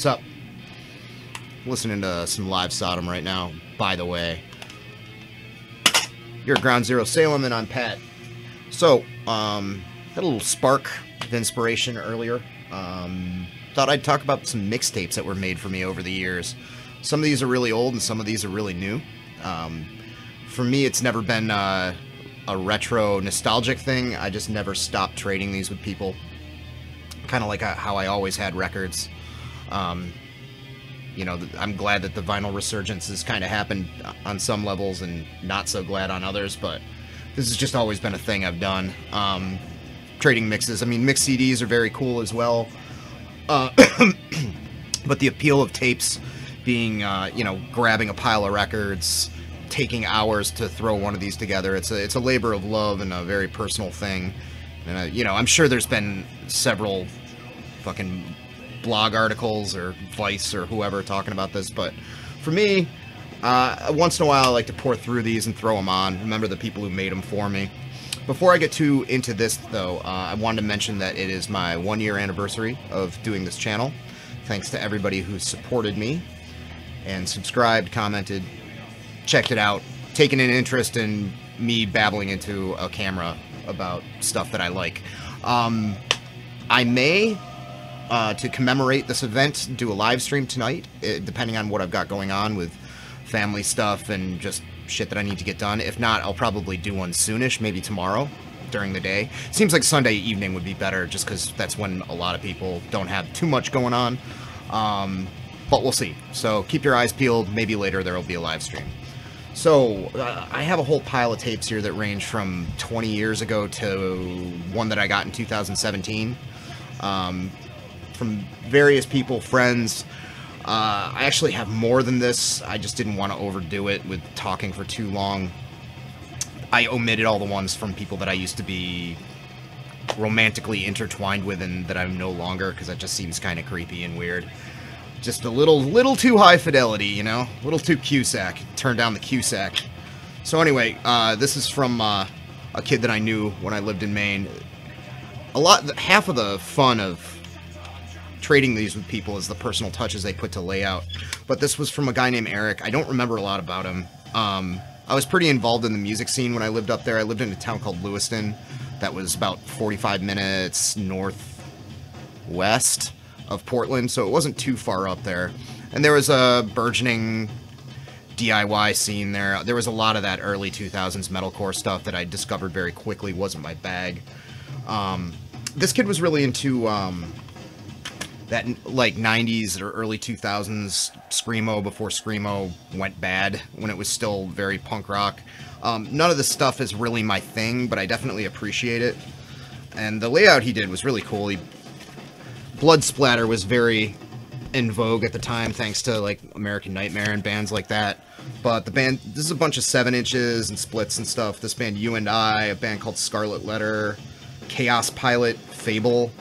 what's up? Listening to some live Sodom right now, by the way. You're Ground Zero Salem, and I'm Pat. So, had a little spark of inspiration earlier. Thought I'd talk about some mixtapes that were made for me over the years. Some of these are really old, and some of these are really new. For me, it's never been a retro nostalgic thing. I just never stopped trading these with people. Kind of like how I always had records. You know, I'm glad that the vinyl resurgence has kind of happened on some levels and not so glad on others, but this has just always been a thing I've done. Trading mixes. I mean, mixed CDs are very cool as well. But the appeal of tapes being, you know, grabbing a pile of records, taking hours to throw one of these together, it's a labor of love and a very personal thing. And, you know, I'm sure there's been several fucking blog articles or Vice or whoever talking about this, but for me, once in a while I like to pour through these and throw them on. Remember the people who made them for me. Before I get too into this, though, I wanted to mention that it is my 1-year anniversary of doing this channel. Thanks to everybody who supported me and subscribed, commented, checked it out, taken an interest in me babbling into a camera about stuff that I like. I may, to commemorate this event, do a live stream tonight, depending on what I've got going on with family stuff and just shit that I need to get done. If not, I'll probably do one soonish, maybe tomorrow during the day. Seems like Sunday evening would be better, just because that's when a lot of people don't have too much going on. But we'll see. So keep your eyes peeled. Maybe later there will be a live stream. So, I have a whole pile of tapes here that range from 20 years ago to one that I got in 2017. From various people, friends. I actually have more than this. I just didn't want to overdo it with talking for too long. I omitted all the ones from people that I used to be romantically intertwined with and that I'm no longer, because that just seems kind of creepy and weird. Just a little too high fidelity, you know? A little too Cusack. Turn down the Cusack. So anyway, this is from a kid that I knew when I lived in Maine. Half of the fun of trading these with people is the personal touches they put to layout. But this was from a guy named Eric. I don't remember a lot about him. I was pretty involved in the music scene when I lived up there. I lived in a town called Lewiston that was about 45 minutes northwest of Portland, so it wasn't too far up there. And there was a burgeoning DIY scene there. There was a lot of that early 2000s metalcore stuff that I discovered very quickly wasn't my bag. This kid was really into that like 90s or early 2000s screamo before screamo went bad, when it was still very punk rock. None of this stuff is really my thing, but I definitely appreciate it. And the layout he did was really cool. Blood splatter was very in vogue at the time, thanks to like American Nightmare and bands like that. But the band, this is a bunch of 7 inches and splits and stuff. This band You and I, a band called Scarlet Letter, Chaos Pilot, Fable,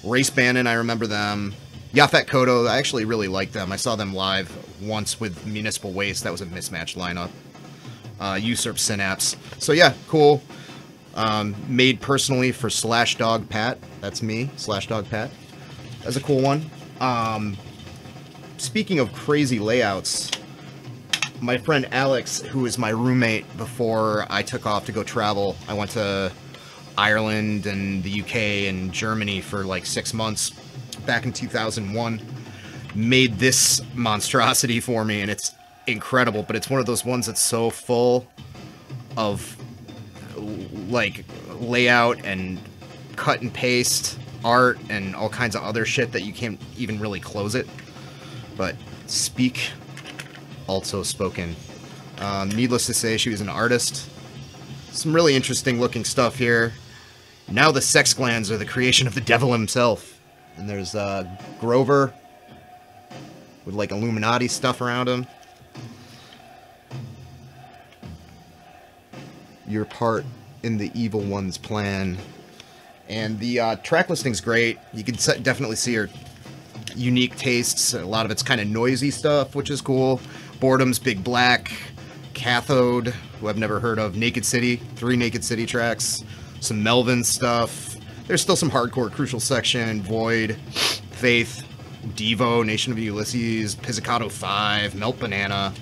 Race Bannon, I remember them. Yaphet Kotto, I actually really liked them. I saw them live once with Municipal Waste. That was a mismatched lineup. Usurp Synapse. So yeah, cool. Made personally for Slashdog Pat. That's me, Slashdog Pat. That's a cool one. Speaking of crazy layouts, my friend Alex, who was my roommate before I took off to go travel, I went to Ireland and the UK and Germany for like 6 months back in 2001, made this monstrosity for me, and it's incredible. But it's one of those ones that's so full of like layout and cut and paste art and all kinds of other shit that you can't even really close it. But speak, also spoken. Needless to say, she was an artist. Some really interesting looking stuff here. Now the sex glands are the creation of the devil himself. And there's Grover with like Illuminati stuff around him. Your part in the evil one's plan. And the track listing's great. You can definitely see her unique tastes. A lot of it's kind of noisy stuff, which is cool. Boredom's Big Black, Cathode, who I've never heard of, Naked City, 3 Naked City tracks, some Melvin stuff. There's still some hardcore Crucial Section, Void, Faith, Devo, Nation of Ulysses, Pizzicato 5, Melt Banana.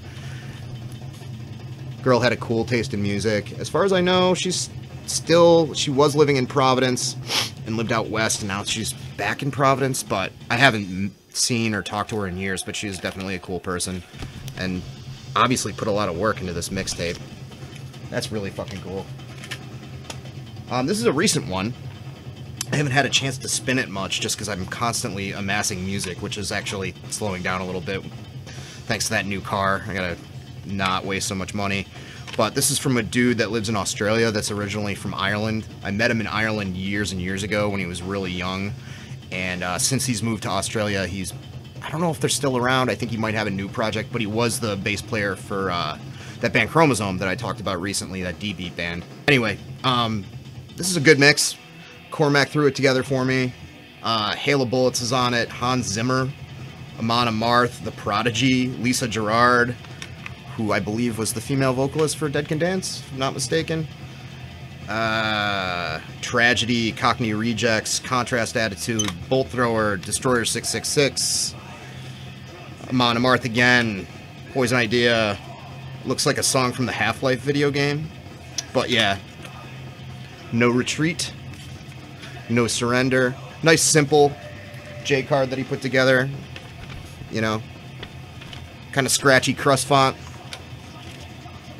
Girl had a cool taste in music. As far as I know, she was living in Providence and lived out west, and now she's back in Providence, but I haven't seen or talked to her in years, but she is definitely a cool person, and obviously put a lot of work into this mixtape. That's really fucking cool. This is a recent one. I haven't had a chance to spin it much just because I'm constantly amassing music, which is actually slowing down a little bit thanks to that new car. I gotta not waste so much money. But this is from a dude that lives in Australia that's originally from Ireland. I met him in Ireland years and years ago when he was really young. And since he's moved to Australia, I don't know if they're still around. I think he might have a new project, but he was the bass player for that band Chromosome that I talked about recently, that D-Beat band. Anyway, this is a good mix. Cormac threw it together for me. Hail of Bullets is on it. Hans Zimmer, Amon Amarth, The Prodigy, Lisa Gerrard, who I believe was the female vocalist for Dead Can Dance, if I'm not mistaken. Tragedy, Cockney Rejects, Contrast Attitude, Bolt Thrower, Destroyer 666, Amon Amarth again, Poison Idea. Looks like a song from the Half-Life video game. But yeah, No Retreat, No Surrender. Nice simple J card that he put together. You know, kind of scratchy crust font.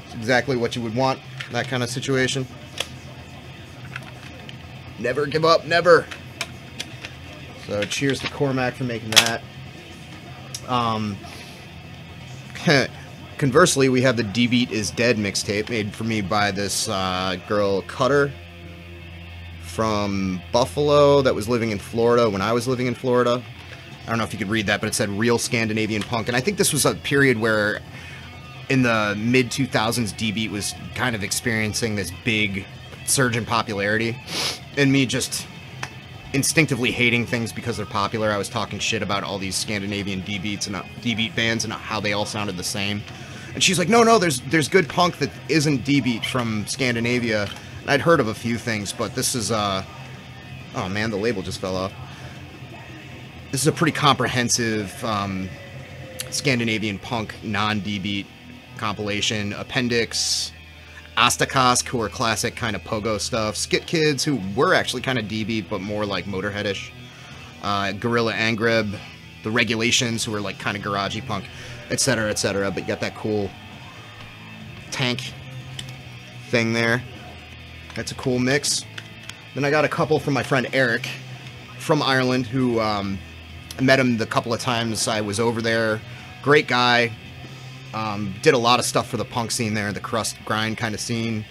It's exactly what you would want, that kind of situation. Never give up, never. So cheers to Cormac for making that. Conversely, we have the D-Beat is Dead mixtape made for me by this girl Cutter from Buffalo that was living in Florida when I was living in Florida. I don't know if you could read that, but it said Real Scandinavian Punk. And I think this was a period where in the mid-2000s, D-Beat was kind of experiencing this big surge in popularity. And me just instinctively hating things because they're popular. I was talking shit about all these Scandinavian D-Beats and D-Beat bands and how they all sounded the same. And she's like, no, there's good punk that isn't D-Beat from Scandinavia. And I'd heard of a few things, but this is, oh man, the label just fell off. This is a pretty comprehensive Scandinavian punk non-D-Beat compilation. Appendix, Astakask, who are classic kind of pogo stuff. Skit Kids, who were actually kind of D-Beat, but more like Motorheadish. Gorilla Angreb, The Regulations, who are like kind of garagey punk, etc., etc. But you got that cool tank thing there. That's a cool mix. Then I got a couple from my friend Eric from Ireland, who I met him the couple of times I was over there. Great guy. Did a lot of stuff for the punk scene there, the crust grind kind of scene.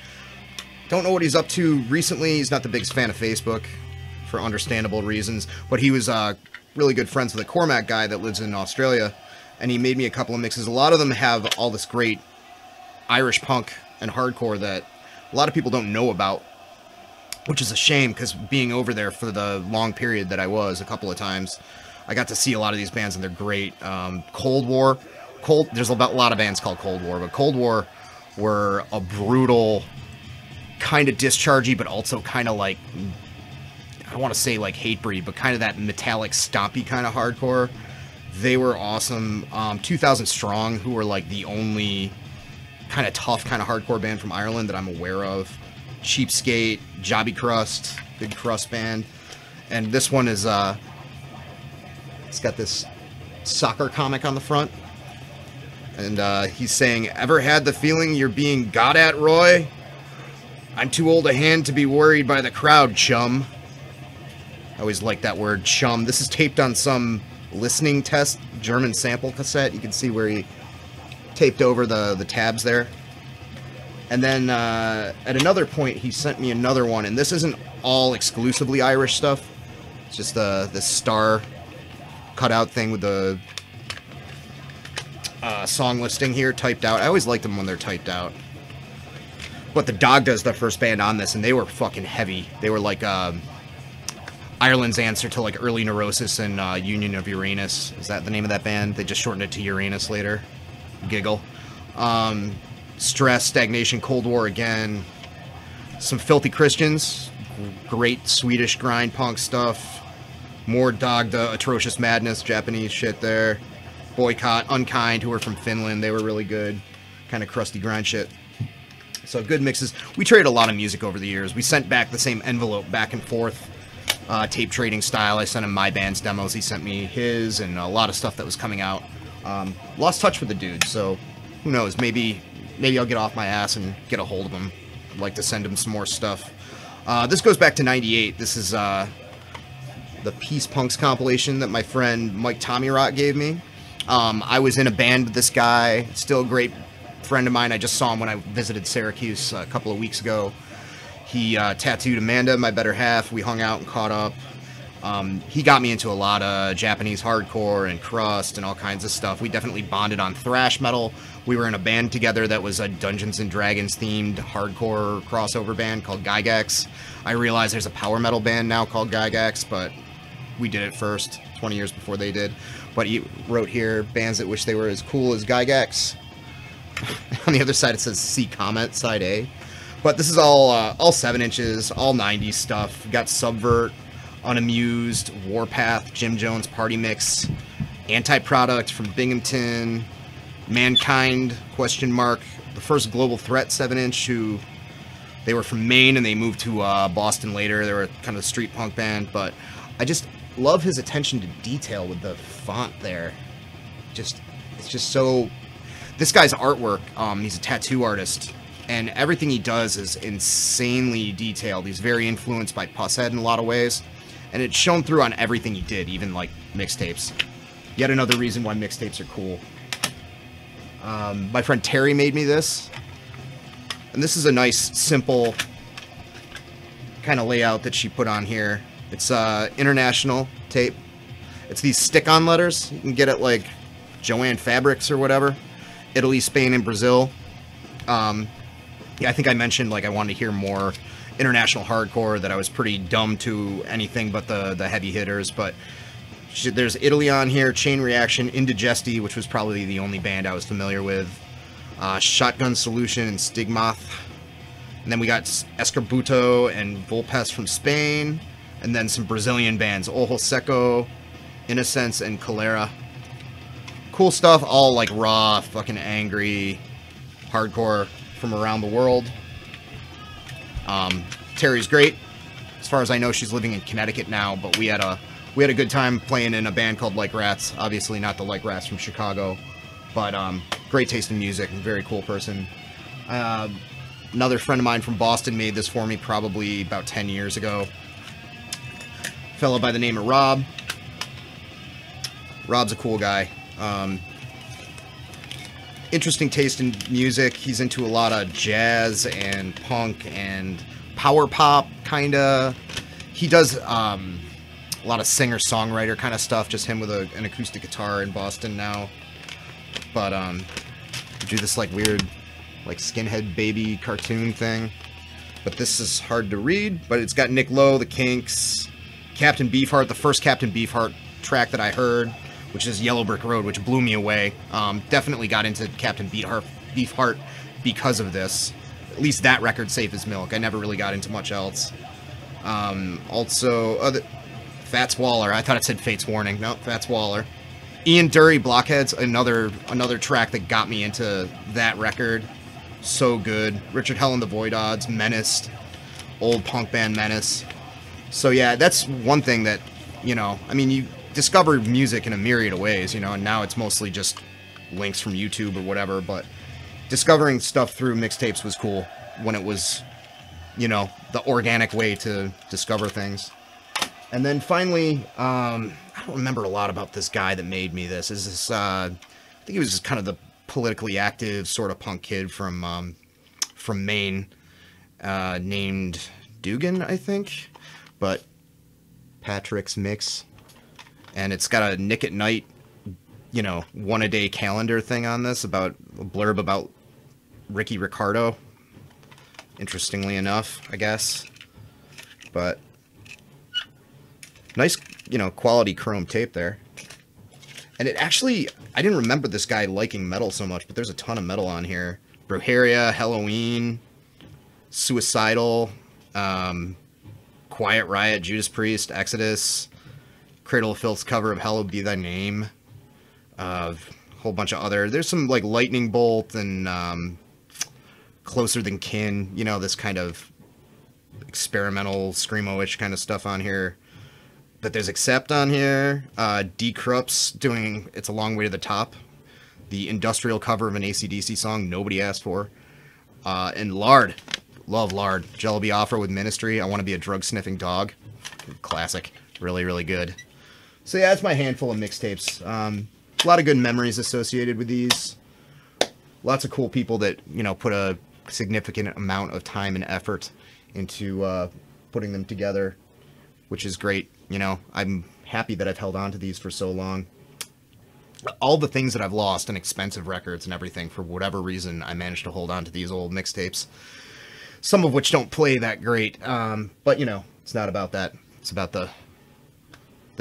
Don't know what he's up to recently. He's not the biggest fan of Facebook for understandable reasons, but he was really good friends with a Cormac guy that lives in Australia, and he made me a couple of mixes. A lot of them have all this great Irish punk and hardcore that a lot of people don't know about, which is a shame, because being over there for the long period that I was, a couple of times, I got to see a lot of these bands, and they're great. Cold War. There's a lot of bands called Cold War, but Cold War were a brutal, kind of dischargey, but also kind of like, I don't want to say like Hatebreed, but kind of that metallic, stompy kind of hardcore. They were awesome. 2000 Strong, who were like the only kind of tough, kind of hardcore band from Ireland that I'm aware of. Cheapskate, Jobby Crust, big crust band. And this one is, it's got this soccer comic on the front. And he's saying, "Ever had the feeling you're being got at, Roy? I'm too old a hand to be worried by the crowd, chum." I always like that word, chum. This is taped on some listening test German sample cassette. You can see where he taped over the tabs there. And then at another point, he sent me another one. And this isn't all exclusively Irish stuff. It's just the star cutout thing with the song listing here typed out. I always like them when they're typed out. But the Dog Does the first band on this, and they were fucking heavy. They were like Ireland's answer to like early Neurosis and Union of Uranus. Is that the name of that band? They just shortened it to Uranus later. Giggle. Stress, Stagnation, Cold War again. Some Filthy Christians. Great Swedish grind punk stuff. More Dogda, Atrocious Madness, Japanese shit there. Boycott, Unkind, who are from Finland. They were really good. Kind of crusty grind shit. So good mixes. We traded a lot of music over the years. We sent back the same envelope back and forth. Tape trading style. I sent him my band's demos. He sent me his and a lot of stuff that was coming out. Lost touch with the dude, so who knows? Maybe I'll get off my ass and get a hold of him. I'd like to send him some more stuff. This goes back to '98. This is the Peace Punks compilation that my friend Mike Tommyrot gave me. I was in a band with this guy, still a great friend of mine. I just saw him when I visited Syracuse a couple of weeks ago. He tattooed Amanda, my better half. We hung out and caught up. He got me into a lot of Japanese hardcore and crust and all kinds of stuff. We definitely bonded on thrash metal. We were in a band together that was a Dungeons and Dragons themed hardcore crossover band called Gygax. I realize there's a power metal band now called Gygax, but we did it first, 20 years before they did. But he wrote here, bands that wish they were as cool as Gygax. On the other side it says see comment, side A. But this is all 7 inches, all 90s stuff. We got Subvert, Unamused, Warpath, Jim Jones Party Mix, Anti-Product from Binghamton, Mankind, question mark, the first Global Threat 7-inch, who they were from Maine and they moved to Boston later. They were kind of a street punk band, but I just love his attention to detail with the font there. It's just so... This guy's artwork, he's a tattoo artist, and everything he does is insanely detailed. He's very influenced by Pusshead in a lot of ways, and it's shown through on everything he did, even like mixtapes. Yet another reason why mixtapes are cool. My friend Terry made me this, and this is a nice, simple kind of layout that she put on here. It's international tape. It's these stick-on letters. You can get it like Joanne Fabrics or whatever. Italy, Spain, and Brazil. Yeah, I think I mentioned like I wanted to hear more international hardcore, that I was pretty dumb to anything but the heavy hitters, but there's Italy on here, Chain Reaction, Indigesti, which was probably the only band I was familiar with, Shotgun Solution and Stigmath, and then we got Escorbuto and Volpes from Spain, and then some Brazilian bands, Ojo Seco, Innocence, and Calera. Cool stuff, all like raw, fucking angry, hardcore from around the world. Terry's great. As far as I know, she's living in Connecticut now, but we had a good time playing in a band called Like Rats. Obviously not the Like Rats from Chicago, but great taste in music and very cool person. Another friend of mine from Boston made this for me probably about 10 years ago. Fellow by the name of Rob. Rob's a cool guy. Interesting taste in music. He's into a lot of jazz and punk and power pop, kinda. He does a lot of singer-songwriter kind of stuff, just him with an acoustic guitar in Boston now. But do this like weird like skinhead baby cartoon thing. But this is hard to read, but it's got Nick Lowe, The Kinks, Captain Beefheart, the first Captain Beefheart track that I heard, which is Yellow Brick Road, which blew me away. Definitely got into Captain Beefheart because of this. At least that record, Safe as Milk. I never really got into much else. Also, Fats Waller. I thought it said Fate's Warning. No, Fats Waller. Ian Dury, Blockheads, another track that got me into that record. So good. Richard Hell and the Void Odds, Menaced, old punk band Menace. So yeah, that's one thing that, you know, I mean, you discover music in a myriad of ways, you know, and now it's mostly just links from YouTube or whatever, but discovering stuff through mixtapes was cool when it was, you know, the organic way to discover things. And then finally, I don't remember a lot about this guy that made me this. Is this, I think he was just kind of the politically active sort of punk kid from Maine, named Dugan, I think, but Patrick's Mix. And it's got a Nick at Night, you know, one-a-day calendar thing on this, about a blurb about Ricky Ricardo. Interestingly enough, I guess. But nice, you know, quality chrome tape there. And it actually, I didn't remember this guy liking metal so much, but there's a ton of metal on here. Brujeria, Halloween, Suicidal, Quiet Riot, Judas Priest, Exodus, Cradle of Filth's cover of Hallowed Be Thy Name. A whole bunch of other... There's some, like, Lightning Bolt and Closer Than Kin. You know, this kind of experimental, screamo-ish kind of stuff on here. But there's Accept on here. Decrupt's doing It's a Long Way to the Top. The industrial cover of an AC/DC song nobody asked for. And Lard. Love Lard. Jello Biafra with Ministry. I Want to Be a Drug-Sniffing Dog. Classic. Really, really good. So yeah, that's my handful of mixtapes. A lot of good memories associated with these. Lots of cool people that, you know, put a significant amount of time and effort into putting them together, which is great. You know, I'm happy that I've held on to these for so long. All the things that I've lost in expensive records and everything, for whatever reason, I managed to hold on to these old mixtapes. Some of which don't play that great, but, you know, it's not about that. It's about the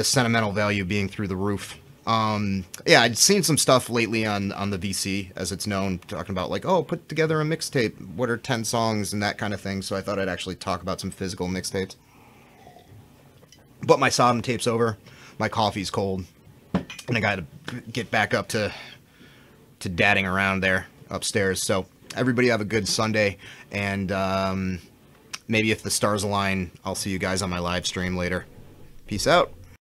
sentimental value being through the roof. Yeah, I'd seen some stuff lately on the VC, as it's known, talking about, like, oh, put together a mixtape. What are 10 songs and that kind of thing, so I thought I'd actually talk about some physical mixtapes. But my Sodom tape's over. My coffee's cold. And I gotta get back up to dadding around there upstairs. So everybody have a good Sunday, and maybe if the stars align, I'll see you guys on my live stream later. Peace out.